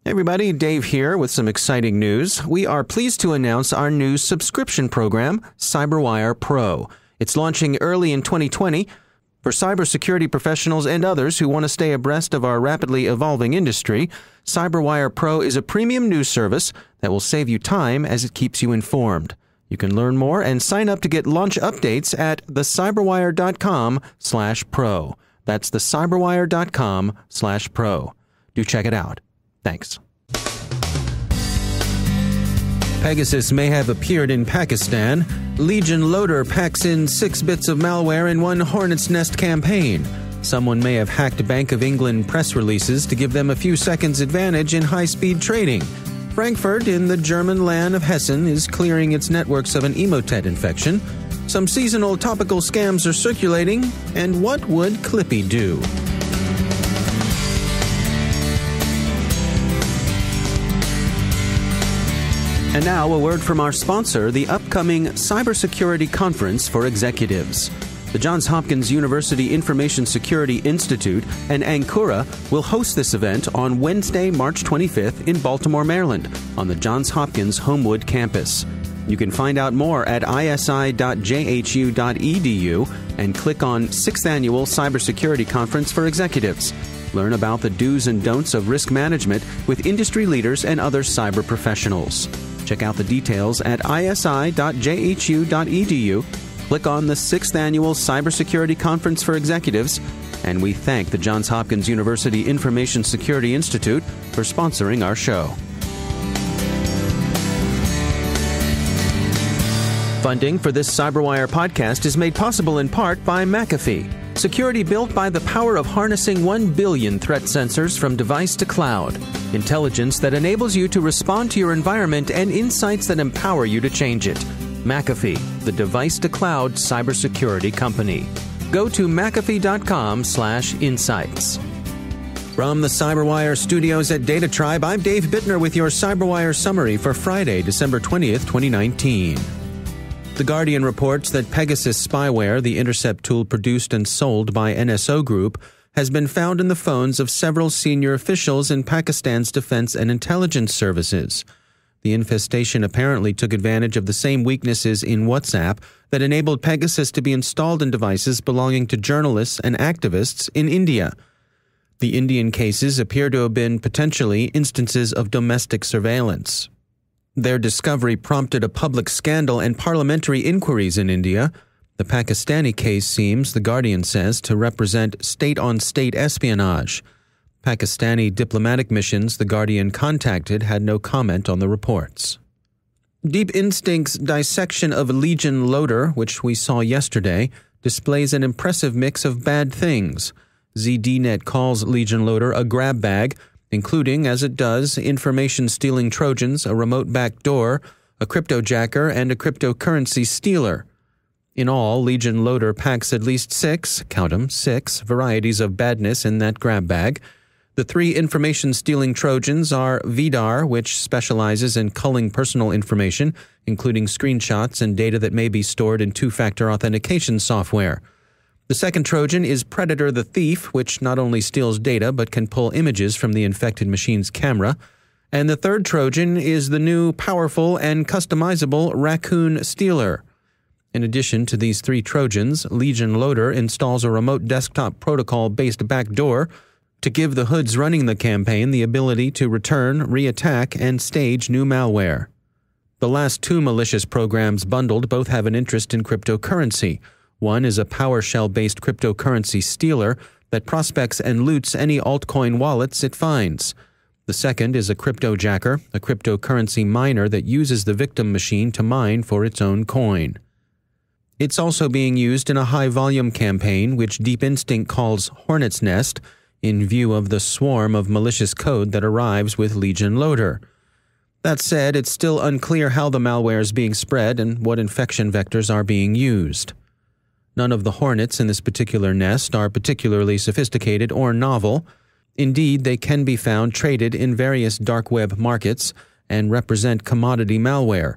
Hey everybody, Dave here with some exciting news. We are pleased to announce our new subscription program, CyberWire Pro. It's launching early in 2020 for cybersecurity professionals and others who want to stay abreast of our rapidly evolving industry. CyberWire Pro is a premium news service that will save you time as it keeps you informed. You can learn more and sign up to get launch updates at thecyberwire.com/pro. That's thecyberwire.com/pro. Do check it out. Thanks. Pegasus may have appeared in Pakistan. Legion Loader packs in 6 bits of malware in one Hornets Nest campaign. Someone may have hacked Bank of England press releases to give them a few seconds advantage in high-speed trading. Frankfurt in the German Land of Hessen is clearing its networks of an Emotet infection. Some seasonal topical scams are circulating. And what would Clippy do? And now a word from our sponsor, the upcoming Cybersecurity Conference for Executives. The Johns Hopkins University Information Security Institute and Ancora will host this event on Wednesday, March 25th in Baltimore, Maryland, on the Johns Hopkins Homewood campus. You can find out more at isi.jhu.edu and click on 6th Annual Cybersecurity Conference for Executives. Learn about the do's and don'ts of risk management with industry leaders and other cyber professionals. Check out the details at isi.jhu.edu. Click on the 6th Annual Cybersecurity Conference for Executives, and we thank the Johns Hopkins University Information Security Institute for sponsoring our show. Funding for this CyberWire podcast is made possible in part by McAfee. Security built by the power of harnessing 1 billion threat sensors from device to cloud. Intelligence that enables you to respond to your environment and insights that empower you to change it. McAfee, the device-to-cloud cybersecurity company. Go to mcafee.com/insights. From the CyberWire studios at Data Tribe, I'm Dave Bittner with your CyberWire summary for Friday, December 20th, 2019. The Guardian reports that Pegasus spyware, the intercept tool produced and sold by NSO Group, has been found in the phones of several senior officials in Pakistan's defense and intelligence services. The infestation apparently took advantage of the same weaknesses in WhatsApp that enabled Pegasus to be installed in devices belonging to journalists and activists in India. The Indian cases appear to have been potentially instances of domestic surveillance. Their discovery prompted a public scandal and parliamentary inquiries in India. The Pakistani case seems, The Guardian says, to represent state-on-state espionage. Pakistani diplomatic missions The Guardian contacted had no comment on the reports. Deep Instinct's dissection of Legion Loader, which we saw yesterday, displays an impressive mix of bad things. ZDNet calls Legion Loader a grab bag, including, as it does, information-stealing Trojans, a remote backdoor, a cryptojacker, and a cryptocurrency stealer. In all, Legion Loader packs at least 6, count 'em, 6 varieties of badness in that grab bag. The 3 information-stealing Trojans are VDAR, which specializes in culling personal information, including screenshots and data that may be stored in two-factor authentication software. The second Trojan is Predator the Thief, which not only steals data but can pull images from the infected machine's camera. And the third Trojan is the new, powerful, and customizable Raccoon Stealer. In addition to these 3 Trojans, Legion Loader installs a remote desktop protocol-based backdoor to give the hoods running the campaign the ability to return, re-attack, and stage new malware. The last 2 malicious programs bundled both have an interest in cryptocurrency. One is a PowerShell-based cryptocurrency stealer that prospects and loots any altcoin wallets it finds. The second is a cryptojacker, a cryptocurrency miner that uses the victim machine to mine for its own coin. It's also being used in a high-volume campaign which Deep Instinct calls Hornets Nest, in view of the swarm of malicious code that arrives with Legion Loader. That said, it's still unclear how the malware is being spread and what infection vectors are being used. None of the Hornets in this particular nest are particularly sophisticated or novel. Indeed, they can be found traded in various dark web markets and represent commodity malware.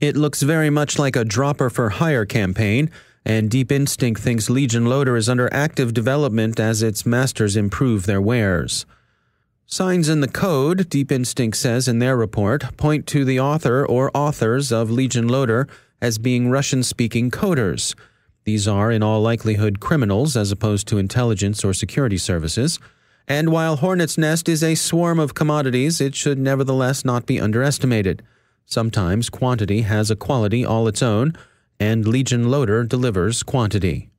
It looks very much like a dropper-for-hire campaign, and Deep Instinct thinks Legion Loader is under active development as its masters improve their wares. Signs in the code, Deep Instinct says in their report, point to the author or authors of Legion Loader as being Russian-speaking coders. These are, in all likelihood, criminals as opposed to intelligence or security services. And while Hornets Nest is a swarm of commodities, it should nevertheless not be underestimated. Sometimes quantity has a quality all its own, and Legion Loader delivers quantity.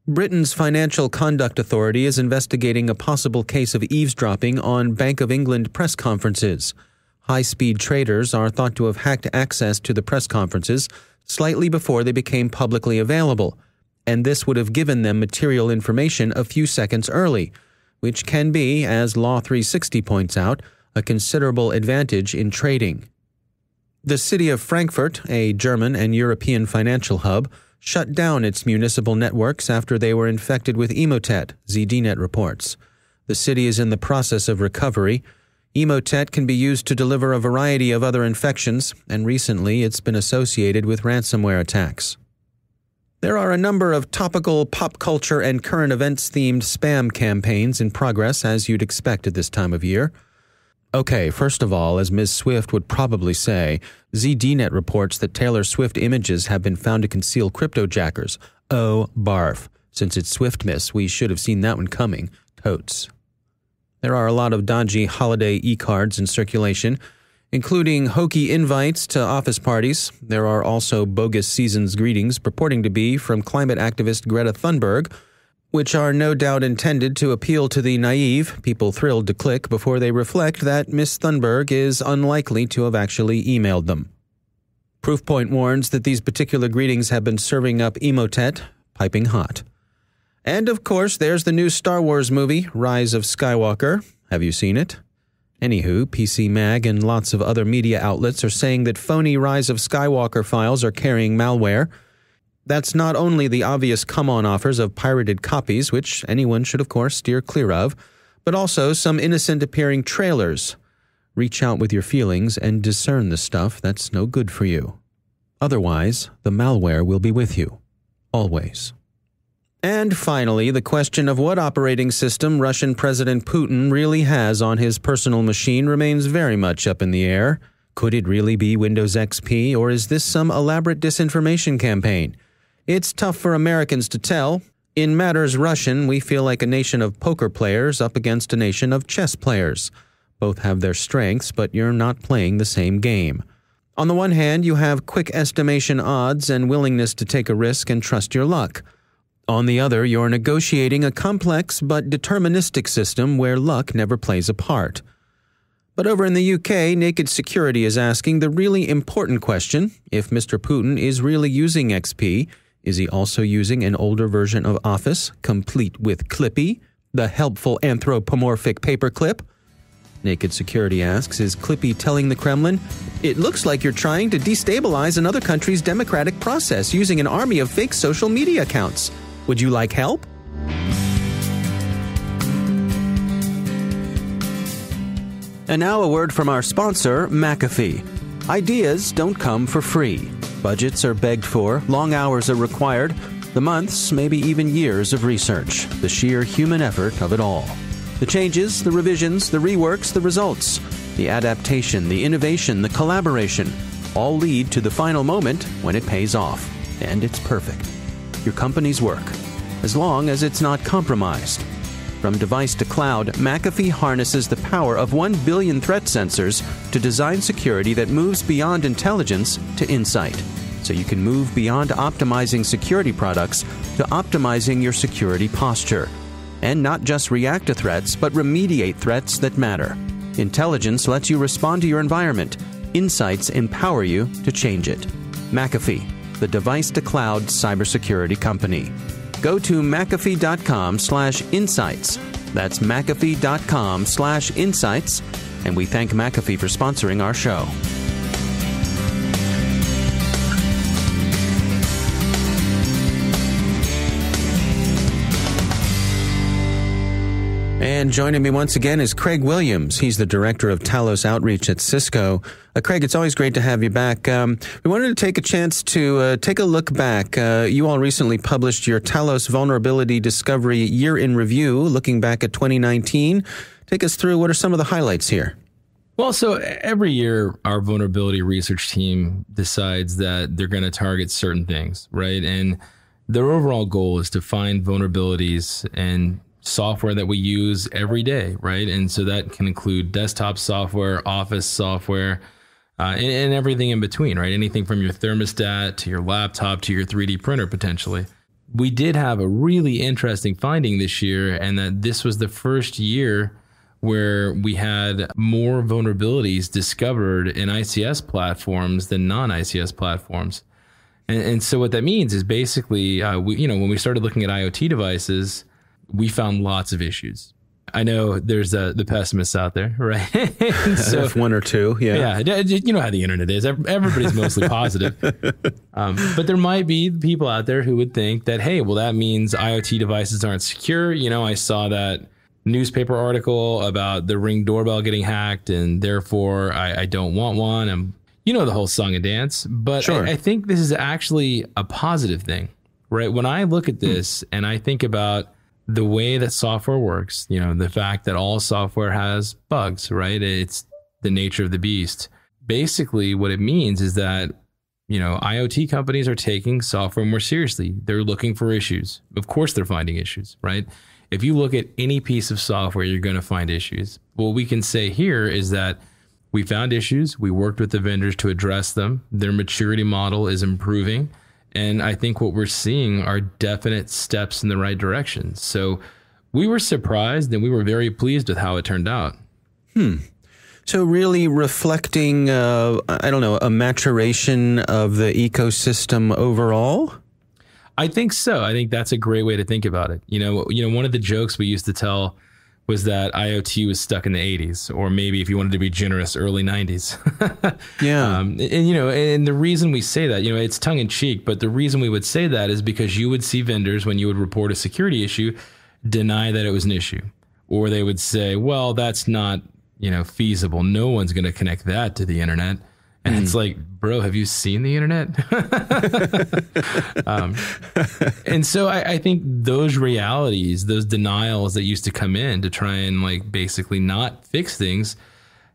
Britain's Financial Conduct Authority is investigating a possible case of eavesdropping on Bank of England press conferences. High-speed traders are thought to have hacked access to the press conferences slightly before they became publicly available, and this would have given them material information a few seconds early, which can be, as Law 360 points out, a considerable advantage in trading. The city of Frankfurt, a German and European financial hub, shut down its municipal networks after they were infected with Emotet, ZDNet reports. The city is in the process of recovery. Emotet can be used to deliver a variety of other infections, and recently it's been associated with ransomware attacks. There are a number of topical pop culture and current events-themed spam campaigns in progress, as you'd expect at this time of year. Okay, first of all, as Ms. Swift would probably say, ZDNet reports that Taylor Swift images have been found to conceal cryptojackers. Oh, barf. Since it's Swiftmas, we should have seen that one coming. Totes. There are a lot of dodgy holiday e-cards in circulation, including hokey invites to office parties. There are also bogus season's greetings purporting to be from climate activist Greta Thunberg, which are no doubt intended to appeal to the naive, people thrilled to click before they reflect that Miss Thunberg is unlikely to have actually emailed them. Proofpoint warns that these particular greetings have been serving up Emotet, piping hot. And of course, there's the new Star Wars movie, Rise of Skywalker. Have you seen it? Anywho, PC Mag and lots of other media outlets are saying that phony Rise of Skywalker files are carrying malware. That's not only the obvious come-on offers of pirated copies, which anyone should of course steer clear of, but also some innocent-appearing trailers. Reach out with your feelings and discern the stuff that's no good for you. Otherwise, the malware will be with you. Always. And finally, the question of what operating system Russian President Putin really has on his personal machine remains very much up in the air. Could it really be Windows XP, or is this some elaborate disinformation campaign? It's tough for Americans to tell. In matters Russian, we feel like a nation of poker players up against a nation of chess players. Both have their strengths, but you're not playing the same game. On the one hand, you have quick estimation odds and willingness to take a risk and trust your luck. On the other, you're negotiating a complex but deterministic system where luck never plays a part. But over in the UK, Naked Security is asking the really important question: if Mr. Putin is really using XP, is he also using an older version of Office, complete with Clippy, the helpful anthropomorphic paperclip? Naked Security asks, is Clippy telling the Kremlin, "It looks like you're trying to destabilize another country's democratic process using an army of fake social media accounts. Would you like help?" And now a word from our sponsor, McAfee. Ideas don't come for free. Budgets are begged for, long hours are required, the months, maybe even years of research, the sheer human effort of it all. The changes, the revisions, the reworks, the results, the adaptation, the innovation, the collaboration, all lead to the final moment when it pays off. And it's perfect. Your company's work, as long as it's not compromised. From device to cloud, McAfee harnesses the power of 1 billion threat sensors to design security that moves beyond intelligence to insight, so you can move beyond optimizing security products to optimizing your security posture. And not just react to threats, but remediate threats that matter. Intelligence lets you respond to your environment. Insights empower you to change it. McAfee, the device-to-cloud cybersecurity company. Go to McAfee.com/insights. That's McAfee.com/insights. And we thank McAfee for sponsoring our show. And joining me once again is Craig Williams. He's the Director of Talos Outreach at Cisco. Craig, it's always great to have you back. We wanted to take a chance to take a look back. You all recently published your Talos Vulnerability Discovery Year in Review, looking back at 2019 Take us through what are some of the highlights here? Well, so every year our vulnerability research team decides that they're going to target certain things, right? And their overall goal is to find vulnerabilities and software that we use every day, right? And so that can include desktop software, office software, and everything in between, right? Anything from your thermostat to your laptop to your 3D printer, potentially. We did have a really interesting finding this year, and that this was the first year where we had more vulnerabilities discovered in ICS platforms than non-ICS platforms. And so what that means is basically, when we started looking at IoT devices, we found lots of issues. I know there's the pessimists out there, right? So, one or two, yeah. Yeah, you know how the internet is. Everybody's mostly positive. But there might be people out there who would think that, hey, well, that means IoT devices aren't secure. You know, I saw that newspaper article about the Ring doorbell getting hacked, and therefore I don't want one. And you know the whole song and dance. But sure. I think this is actually a positive thing, right? When I look at this and I think about the way that software works, you know, the fact that all software has bugs, right? It's the nature of the beast. Basically, what it means is that, you know, IoT companies are taking software more seriously. They're looking for issues. Of course, they're finding issues, right? If you look at any piece of software, you're going to find issues. What we can say here is that we found issues. We worked with the vendors to address them. Their maturity model is improving. And I think what we're seeing are definite steps in the right direction. So we were surprised and we were very pleased with how it turned out. So really reflecting, a maturation of the ecosystem overall? I think so. I think that's a great way to think about it. You know, one of the jokes we used to tell was that IoT was stuck in the 80s, or maybe if you wanted to be generous, early 90s. Yeah. And the reason we say that, you know, it's tongue in cheek, but the reason we would say that is because you would see vendors, when you would report a security issue, deny that it was an issue, or they would say, well, that's not, feasible. No one's going to connect that to the internet. And it's like, bro, have you seen the internet? And so I think those realities, those denials that used to come in to try and basically not fix things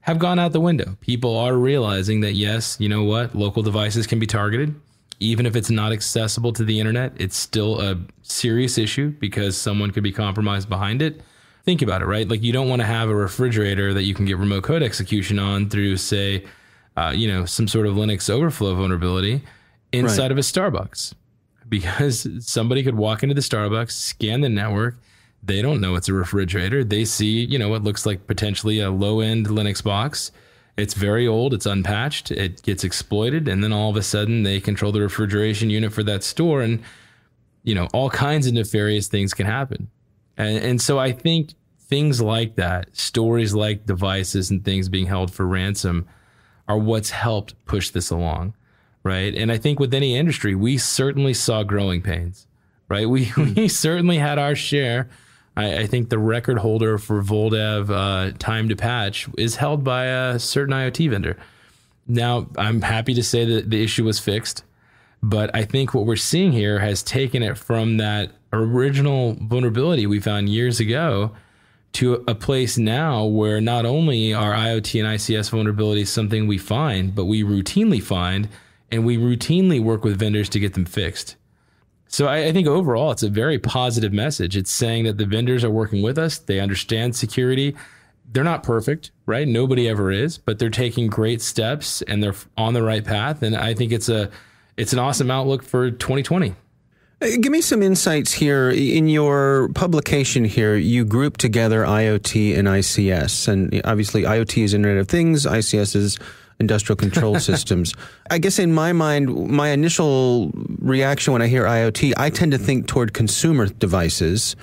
have gone out the window. People are realizing that, yes, you know what? Local devices can be targeted. Even if it's not accessible to the internet, it's still a serious issue because someone could be compromised behind it. Think about it, right? You don't want to have a refrigerator that you can get remote code execution on through, say, some sort of Linux overflow vulnerability inside of a Starbucks, because somebody could walk into the Starbucks, scan the network. They don't know it's a refrigerator. They see, what looks like potentially a low-end Linux box. It's very old. It's unpatched. It gets exploited. And then all of a sudden they control the refrigeration unit for that store. And, all kinds of nefarious things can happen. And so I think things like that, stories like devices and things being held for ransom, are what's helped push this along, right? And I think with any industry, we certainly saw growing pains, right? We certainly had our share. I think the record holder for Voldev time to patch is held by a certain IoT vendor. Now, I'm happy to say that the issue was fixed, but I think what we're seeing here has taken it from that original vulnerability we found years ago to a place now where not only are IoT and ICS vulnerabilities something we find, but we routinely find, and we routinely work with vendors to get them fixed. So I think overall, it's a very positive message. It's saying that the vendors are working with us. They understand security. They're not perfect, right? Nobody ever is, but they're taking great steps and they're on the right path. And I think it's an awesome outlook for 2020. Give me some insights here. In your publication here, you group together IoT and ICS. And obviously, IoT is Internet of Things. ICS is Industrial Control Systems. I guess in my mind, my initial reaction when I hear IoT, I tend to think toward consumer devices.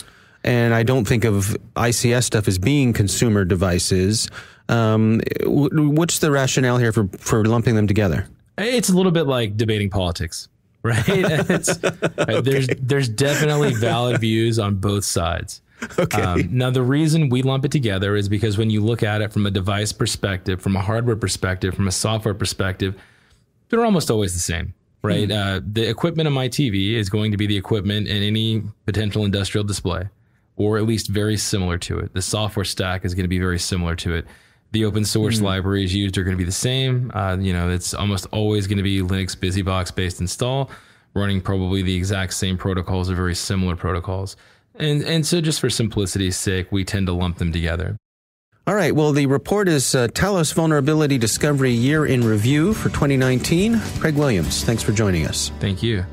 And I don't think of ICS stuff as being consumer devices. What's the rationale here for lumping them together? It's a little bit like debating politics. Right. There's definitely valid views on both sides. Okay. Now, the reason we lump it together is because when you look at it from a device perspective, from a hardware perspective, from a software perspective, they're almost always the same, right? The equipment on my TV is going to be the equipment in any potential industrial display. or at least very similar to it. The software stack is going to be very similar to it. The open source libraries used are going to be the same. It's almost always going to be Linux BusyBox based install, running probably the exact same protocols or very similar protocols. And so just for simplicity's sake, we tend to lump them together. All right. Well, the report is Talos Vulnerability Discovery Year in Review for 2019. Craig Williams, thanks for joining us. Thank you.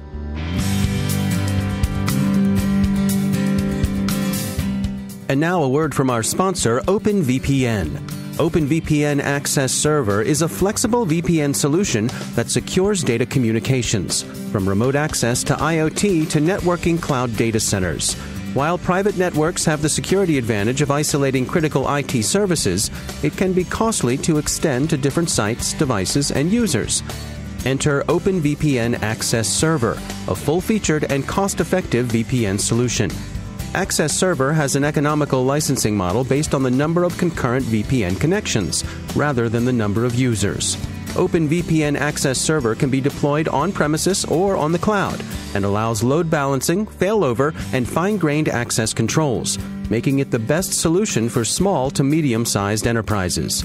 And now a word from our sponsor, OpenVPN. OpenVPN Access Server is a flexible VPN solution that secures data communications, from remote access to IoT to networking cloud data centers. While private networks have the security advantage of isolating critical IT services, it can be costly to extend to different sites, devices, and users. Enter OpenVPN Access Server, a full-featured and cost-effective VPN solution. Access Server has an economical licensing model based on the number of concurrent VPN connections, rather than the number of users. OpenVPN Access Server can be deployed on-premises or on the cloud, and allows load balancing, failover, and fine-grained access controls, making it the best solution for small to medium-sized enterprises.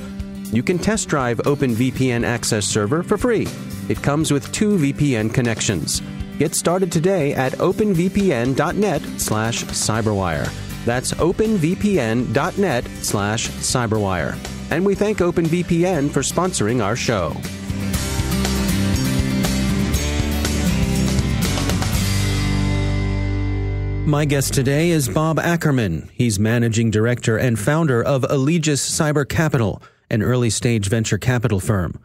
You can test drive OpenVPN Access Server for free. It comes with 2 VPN connections. Get started today at openvpn.net/cyberwire. That's openvpn.net/cyberwire. And we thank OpenVPN for sponsoring our show. My guest today is Bob Ackerman. He's managing director and founder of Allegis Capital, an early-stage venture capital firm.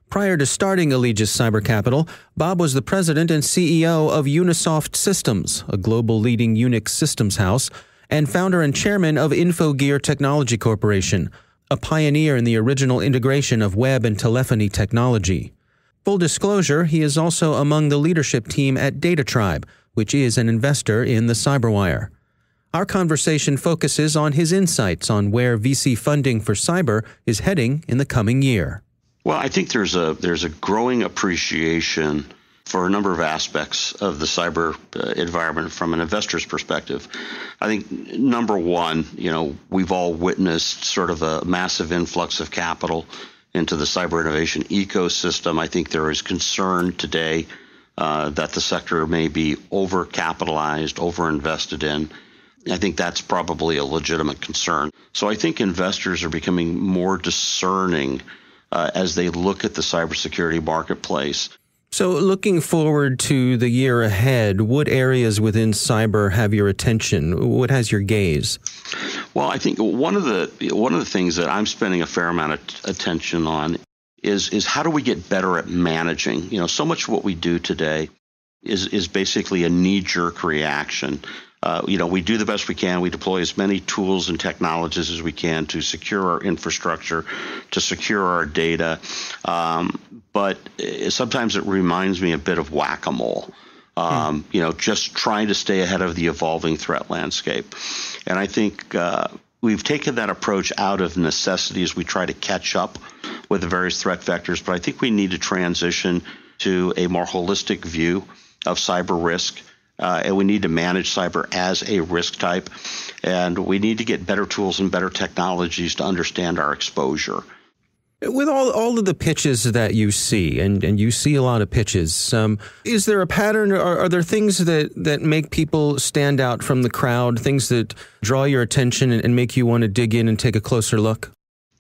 Prior to starting Allegis Capital, Bob was the president and CEO of Unisoft Systems, a global leading Unix systems house, and founder and chairman of InfoGear Technology Corporation, a pioneer in the original integration of web and telephony technology. Full disclosure, he is also among the leadership team at DataTribe, which is an investor in the CyberWire. Our conversation focuses on his insights on where VC funding for cyber is heading in the coming year. Well, I think there's a growing appreciation for a number of aspects of the cyber environment from an investor's perspective. I think number one, we've all witnessed sort of a massive influx of capital into the cyber innovation ecosystem. I think there is concern today that the sector may be overcapitalized, overinvested in. I think that's probably a legitimate concern. So I think investors are becoming more discerning as they look at the cybersecurity marketplace. So looking forward to the year ahead, what areas within cyber have your attention? What has your gaze? Well, I think one of the things that I'm spending a fair amount of attention on is how do we get better at managing? So much of what we do today is basically a knee-jerk reaction. We do the best we can. We deploy as many tools and technologies as we can to secure our infrastructure, to secure our data. But sometimes it reminds me a bit of whack-a-mole, just trying to stay ahead of the evolving threat landscape. And I think we've taken that approach out of necessity as we try to catch up with the various threat vectors. But I think we need to transition to a more holistic view of cyber risk. And we need to manage cyber as a risk type, and we need to get better tools and better technologies to understand our exposure. With all of the pitches that you see, and you see a lot of pitches, is there a pattern? Are there things that make people stand out from the crowd, things that draw your attention and make you want to dig in and take a closer look?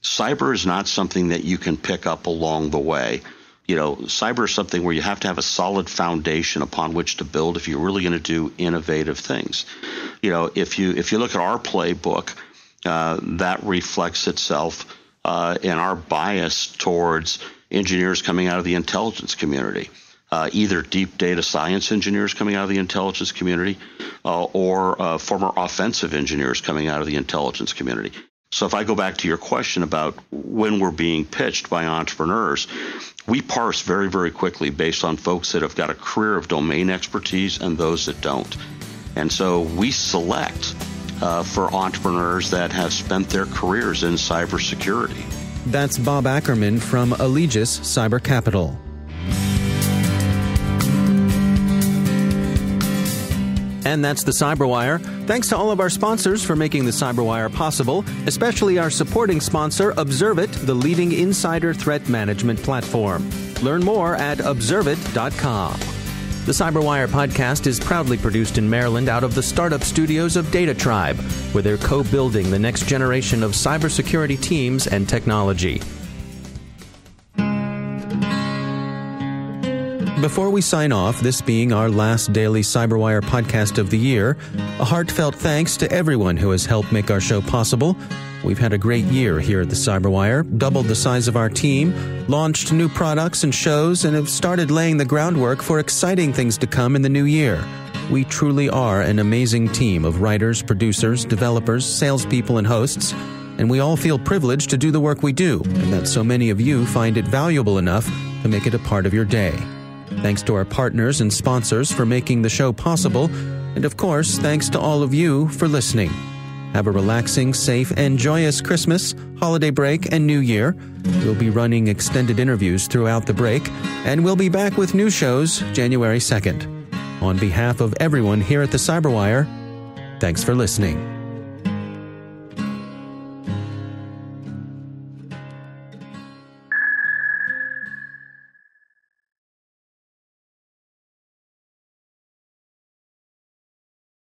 Cyber is not something that you can pick up along the way. Cyber is something where you have to have a solid foundation upon which to build if you're really going to do innovative things. If you look at our playbook, that reflects itself in our bias towards engineers coming out of the intelligence community, either deep data science engineers coming out of the intelligence community or former offensive engineers coming out of the intelligence community. So if I go back to your question about when we're being pitched by entrepreneurs, we parse very, very quickly based on folks that have got a career of domain expertise and those that don't. And so we select for entrepreneurs that have spent their careers in cybersecurity. That's Bob Ackerman from Allegis Capital. And that's the CyberWire. Thanks to all of our sponsors for making the CyberWire possible, especially our supporting sponsor, Observit, the leading insider threat management platform. Learn more at observit.com. The CyberWire podcast is proudly produced in Maryland out of the startup studios of Data Tribe, where they're co-building the next generation of cybersecurity teams and technology. Before we sign off, this being our last daily CyberWire podcast of the year, a heartfelt thanks to everyone who has helped make our show possible. We've had a great year here at the CyberWire, doubled the size of our team, launched new products and shows, and have started laying the groundwork for exciting things to come in the new year. We truly are an amazing team of writers, producers, developers, salespeople, and hosts, and we all feel privileged to do the work we do, and that so many of you find it valuable enough to make it a part of your day. Thanks to our partners and sponsors for making the show possible, and of course, thanks to all of you for listening. Have a relaxing, safe, and joyous Christmas, holiday break, and New Year. We'll be running extended interviews throughout the break, and we'll be back with new shows January 2nd. On behalf of everyone here at the CyberWire, thanks for listening.